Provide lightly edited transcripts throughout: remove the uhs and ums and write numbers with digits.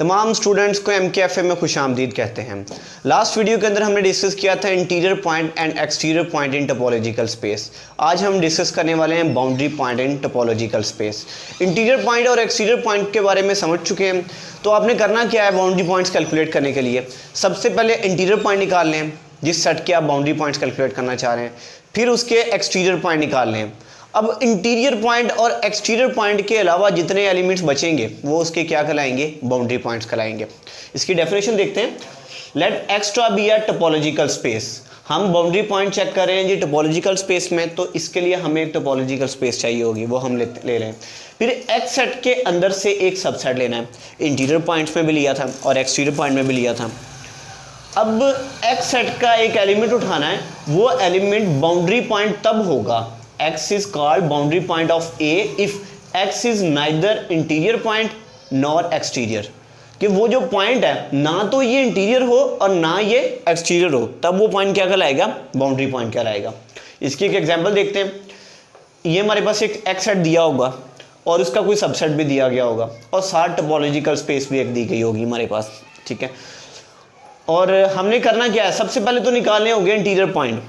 तमाम स्टूडेंट्स को MKFA में खुशामदीद कहते हैं। लास्ट वीडियो के अंदर हमने डिस्कस किया था interior point and exterior point in topological space. आज हम डिस्कस करने वाले हैं boundary point in topological space. Interior point और एक्सटीरियर पॉइंट के बारे में समझ चुके हैं, तो आपने करना क्या है बाउंड्री पॉइंट्स कैलकुलेट करने के लिए। सबसे पहले इंटीरियर पॉइंट निकाल लें जिस सेट के आप बाउंड्री पॉइंट्स कैलकुलेट करना चाह रहे हैं, फिर उसके एक्सटीरियर पॉइंट निकाल लें। अब इंटीरियर पॉइंट और एक्सटीरियर पॉइंट के अलावा जितने एलिमेंट्स बचेंगे वो उसके क्या कहलाएंगे, बाउंड्री पॉइंट्स कहलाएंगे। इसकी डेफिनेशन देखते हैं। Let X be a topological space. हम बाउंड्री पॉइंट चेक कर रहे हैं जी टोपोलॉजिकल स्पेस में, तो इसके लिए हमें एक टोपोलॉजिकल स्पेस चाहिए होगी, वो हम ले रहे हैं। फिर एक्स सेट के अंदर से एक सबसेट लेना है। इंटीरियर पॉइंट्स में भी लिया था और एक्सटीरियर पॉइंट में भी लिया था। अब एक्स सेट का एक एलिमेंट उठाना है, वो एलिमेंट बाउंड्री पॉइंट तब होगा, x is called boundary point of A if x is neither interior point nor exterior। कि वो जो पॉइंट है ना तो ये इंटीरियर हो और ना ये एक्सटीरियर हो, तब वो पॉइंट क्या कहलाएगा, बाउंड्री पॉइंट कहलाएगा। इसकी एक एग्जांपल देखते हैं। ये हमारे पास एक एक्स सेट दिया होगा और उसका कोई सबसेट भी दिया गया होगा और साथ टोपोलॉजिकल स्पेस भी एक दी गई होगी हमारे पास, ठीक है। और हमने करना क्या है, सबसे पहले तो निकालने होंगे इंटीरियर पॉइंट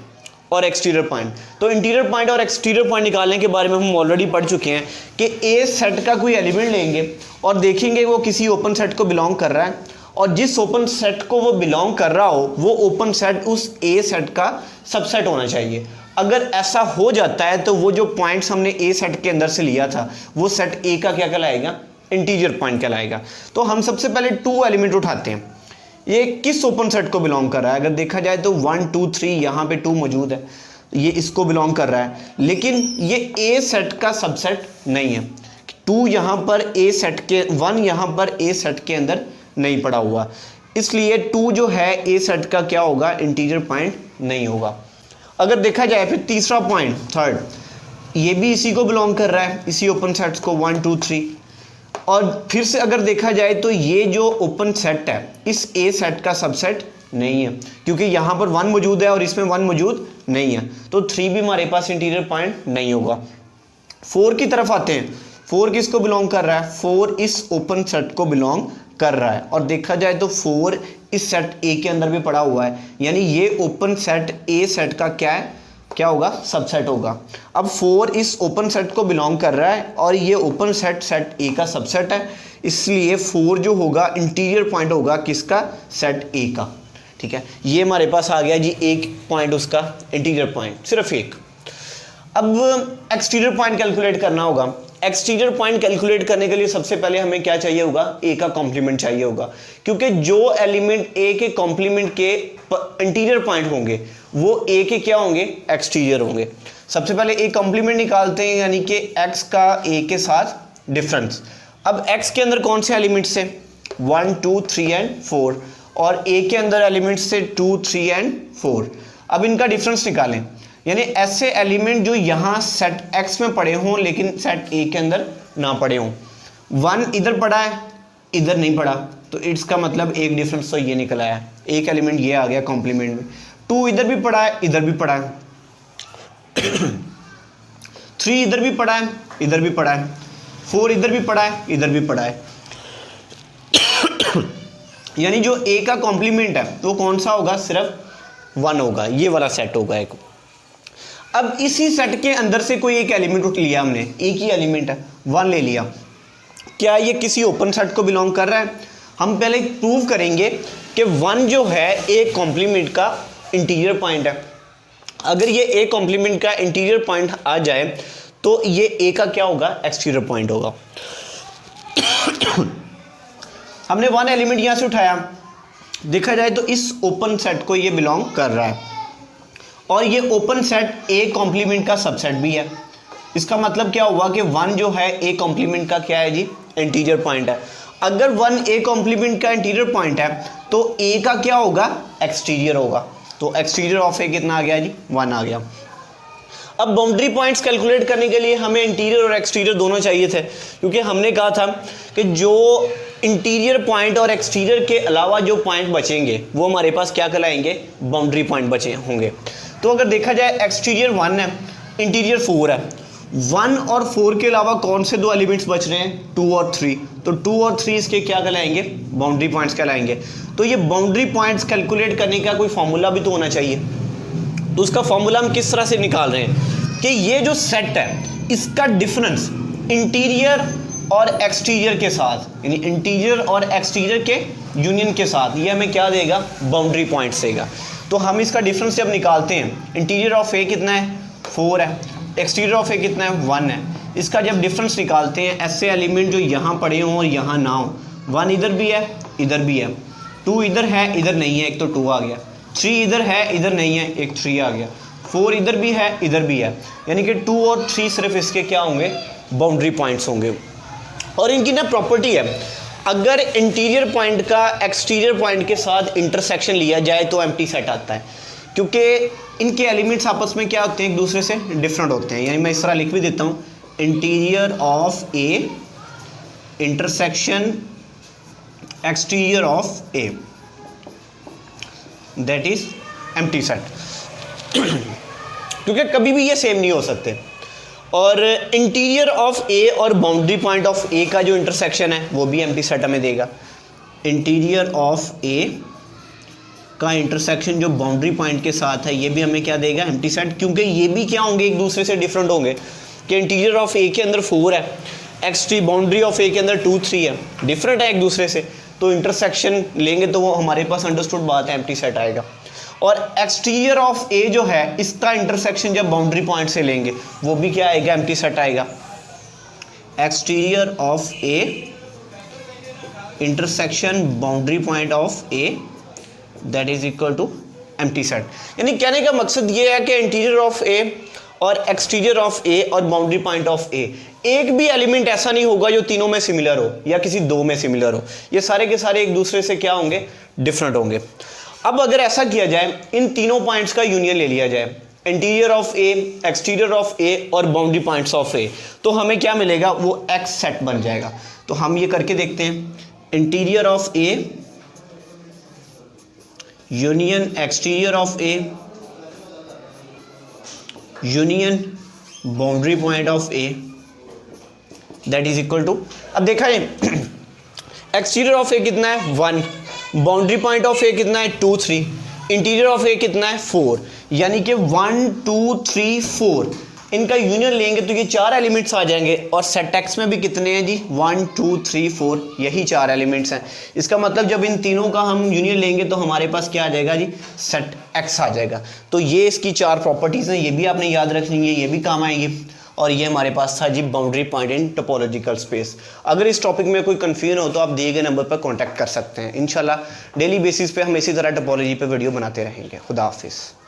और एक्सटीरियर पॉइंट। तो इंटीरियर पॉइंट और एक्सटीरियर पॉइंट निकालने के बारे में हम ऑलरेडी पढ़ चुके हैं कि ए सेट का कोई एलिमेंट लेंगे और देखेंगे वो किसी ओपन सेट को बिलोंग कर रहा है, और जिस ओपन सेट को वो बिलोंग कर रहा हो वो ओपन सेट उस ए सेट का सबसेट होना चाहिए। अगर ऐसा हो जाता है तो वो जो पॉइंट्स हमने ए सेट के अंदर से लिया था वो सेट ए का क्या कहलाएगा, इंटीरियर पॉइंट कहलाएगा। तो हम सबसे पहले 2 एलिमेंट उठाते हैं। ये किस ओपन सेट को बिलोंग कर रहा है, अगर देखा जाए तो 1 2 3 यहाँ पे 2 मौजूद है, ये इसको बिलोंग कर रहा है, लेकिन ये ए सेट का सबसेट नहीं है। 2 यहाँ पर ए सेट के 1 यहाँ पर ए सेट के अंदर नहीं पड़ा हुआ, इसलिए 2 जो है ए सेट का क्या होगा, इंटीरियर पॉइंट नहीं होगा। अगर देखा जाए फिर तीसरा पॉइंट थर्ड, ये भी इसी को बिलोंग कर रहा है, इसी ओपन सेट्स को 1 2 3। और फिर से अगर देखा जाए तो ये जो ओपन सेट है इस ए सेट का सबसेट नहीं है, क्योंकि यहाँ पर 1 मौजूद है और इसमें 1 मौजूद नहीं है, तो 3 भी हमारे पास इंटीरियर पॉइंट नहीं होगा। 4 की तरफ आते हैं। 4 किसको बिलोंग कर रहा है, 4 इस ओपन सेट को बिलोंग कर रहा है, और देखा जाए तो 4 इस सेट ए के अंदर भी पड़ा हुआ है, यानी ये ओपन सेट ए सेट का क्या होगा, सबसेट होगा। अब 4 इस ओपन सेट को बिलोंग कर रहा है और ये ओपन सेट सेट ए का सबसेट है, इसलिए 4 जो होगा इंटीरियर पॉइंट होगा किसका, सेट ए का, ठीक है। ये हमारे पास आ गया जी एक पॉइंट उसका इंटीरियर पॉइंट, सिर्फ एक। अब एक्सटीरियर पॉइंट कैलकुलेट करना होगा। एक्सटीरियर पॉइंट कैलकुलेट करने के लिए सबसे पहले हमें क्या चाहिए होगा, ए का कॉम्प्लीमेंट चाहिए होगा, क्योंकि जो एलिमेंट ए के कॉम्प्लीमेंट के इंटीरियर पॉइंट होंगे वो ए के क्या होंगे, एक्सटीरियर होंगे। सबसे पहले ए कॉम्प्लीमेंट निकालते हैं, यानी कि एक्स का ए के साथ डिफरेंस। अब एक्स के अंदर कौन से एलिमेंट्स थे, 1 2 3 एंड 4, और ए के अंदर एलिमेंट्स थे 2 3 एंड 4। अब इनका डिफरेंस निकालें, यानी ऐसे एलिमेंट जो यहाँ सेट एक्स में पड़े हों लेकिन सेट ए के अंदर ना पड़े हों। 1 इधर पड़ा है, इधर नहीं पड़ा, तो इसका मतलब एक डिफरेंस तो ये निकल आया, एक एलिमेंट ये आ गया कॉम्प्लीमेंट में। 2 इधर भी पड़ा है, इधर भी पड़ा है। 3 इधर भी पड़ा है, इधर भी पड़ा है। 4 इधर भी पड़ा है, इधर भी पड़ा है। यानी जो ए का कॉम्प्लीमेंट है वो कौन सा होगा, सिर्फ 1 होगा, ये वाला सेट होगा एक। अब इसी सेट के अंदर से कोई एक एलिमेंट उठ लिया हमने, एक ही एलिमेंट है 1 ले लिया, क्या ये किसी ओपन सेट को बिलोंग कर रहा है। हम पहले प्रूव करेंगे कि 1 जो है ए कॉम्प्लीमेंट का इंटीरियर पॉइंट है। अगर ये ए कॉम्प्लीमेंट का इंटीरियर पॉइंट आ जाए तो ये ए का क्या होगा, एक्सटीरियर पॉइंट होगा। हमने 1 एलिमेंट यहाँ से उठाया, देखा जाए तो इस ओपन सेट को ये बिलोंग कर रहा है, और ये ओपन सेट ए कॉम्प्लीमेंट का सबसेट भी है। इसका मतलब क्या हुआ कि 1 जो है ए कॉम्प्लीमेंट का क्या है जी, इंटीरियर पॉइंट है। अगर 1 ए कॉम्प्लीमेंट का इंटीरियर पॉइंट है तो ए का क्या होगा, एक्सटीरियर होगा। तो एक्सटीरियर ऑफ ए कितना आ गया जी, 1 आ गया। अब बाउंड्री पॉइंट्स कैलकुलेट करने के लिए हमें इंटीरियर और एक्सटीरियर दोनों चाहिए थे, क्योंकि हमने कहा था कि जो इंटीरियर पॉइंट और एक्सटीरियर के अलावा जो पॉइंट बचेंगे वो हमारे पास क्या कहलाएंगे, बाउंड्री पॉइंट बचे होंगे। तो अगर देखा जाए एक्सटीरियर 1 है, इंटीरियर 4 है, 1 और 4 के अलावा कौन से दो एलिमेंट्स बच रहे हैं? 2 और 3। तो 2 और 3 इसके क्या कहलाएंगे? बाउंड्री पॉइंट्स कहलाएंगे। तो ये बाउंड्री पॉइंट्स कैलकुलेट करने का कोई फॉर्मूला भी तो होना चाहिए। तो उसका फॉर्मूला हम किस तरह से निकाल रहे हैं कि ये जो सेट है इसका डिफरेंस इंटीरियर और एक्सटीरियर के साथ, यानी इंटीरियर और एक्सटीरियर के यूनियन के साथ, ये हमें क्या देगा? बाउंड्री पॉइंट्स देगा। तो हम इसका डिफरेंस जब निकालते हैं, इंटीरियर ऑफ ए कितना है? 4 है। एक्सटीरियर ऑफ ए कितना है? 1 है। इसका जब डिफरेंस निकालते हैं, ऐसे एलिमेंट जो यहाँ पड़े हों और यहाँ ना हो, 1 इधर भी है, इधर भी है, 2 इधर है, इधर नहीं है, एक तो 2 आ गया, 3 इधर है, इधर नहीं है, एक 3 आ गया, 4 इधर भी है, इधर भी है, यानी कि 2 और 3 सिर्फ इसके क्या होंगे? बाउंड्री पॉइंट्स होंगे। और इनकी ना प्रॉपर्टी है, अगर इंटीरियर पॉइंट का एक्सटीरियर पॉइंट के साथ इंटरसेक्शन लिया जाए तो एम्प्टी सेट आता है, क्योंकि इनके एलिमेंट्स आपस में क्या होते हैं? एक दूसरे से डिफरेंट होते हैं। यानी मैं इस तरह लिख भी देता हूँ, interior of A intersection exterior of A, that is empty set. क्योंकि कभी भी ये सेम नहीं हो सकते। और इंटीरियर ऑफ ए और बाउंड्री पॉइंट ऑफ ए का जो इंटरसेक्शन है वो भी एम्प्टी सेट हमें देगा। इंटीरियर ऑफ ए का इंटरसेक्शन जो बाउंड्री पॉइंट के साथ है ये भी हमें क्या देगा? Empty set. क्योंकि ये भी क्या होंगे? एक दूसरे से डिफरेंट होंगे कि इंटीरियर ऑफ ए के अंदर 4 है, एक्सटी बाउंड्री ऑफ ए के अंदर 2 3 है, डिफरेंट है एक दूसरे से। तो इंटरसेक्शन लेंगे तो वो हमारे पास अंडरस्टूड बात है, एम्प्टी सेट आएगा। और एक्सटीरियर ऑफ ए जो है इसका इंटरसेक्शन जब बाउंड्री पॉइंट से लेंगे वो भी क्या आएगा? एम्प्टी सेट आएगा। Exterior of A intersection boundary point of A that is equal to empty set. यानी कहने का मकसद ये है कि इंटीरियर ऑफ ए और एक्सटीरियर ऑफ ए और बाउंड्री पॉइंट ऑफ ए, एक भी एलिमेंट ऐसा नहीं होगा जो तीनों में सिमिलर हो या किसी दो में सिमिलर हो। ये सारे के सारे एक दूसरे से क्या होंगे? डिफरेंट होंगे। अब अगर ऐसा किया जाए, इन तीनों पॉइंट्स का यूनियन ले लिया जाए, interior of A, exterior of A और बाउंड्री पॉइंट्स ऑफ ए, तो हमें क्या मिलेगा? वो एक्स सेट बन जाएगा। तो हम ये करके देखते हैं, interior of A union exterior of A union boundary point of A that is equal to, अब देखा है एक्सटीरियर ऑफ ए कितना है? 1, बाउंड्री पॉइंट ऑफ ए कितना है? 2 3, इंटीरियर ऑफ ए कितना है? 4, यानी कि 1 2 3 4 इनका यूनियन लेंगे तो ये 4 एलिमेंट्स आ जाएंगे। और सेट एक्स में भी कितने हैं जी? 1 2 3 4, यही 4 एलिमेंट्स हैं। इसका मतलब जब इन तीनों का हम यूनियन लेंगे तो हमारे पास क्या आ जाएगा जी? सेट एक्स आ जाएगा। तो ये इसकी 4 प्रॉपर्टीज़ हैं, ये भी आपने याद रखनी है, ये भी काम आएंगी। और ये हमारे पास था जी boundary point in topological space. अगर इस टॉपिक में कोई कंफ्यूजन हो तो आप दिए गए नंबर पर कांटेक्ट कर सकते हैं। इंशाल्लाह डेली बेसिस पे हम इसी तरह टोपोलॉजी पे वीडियो बनाते रहेंगे। खुदा हाफिज़।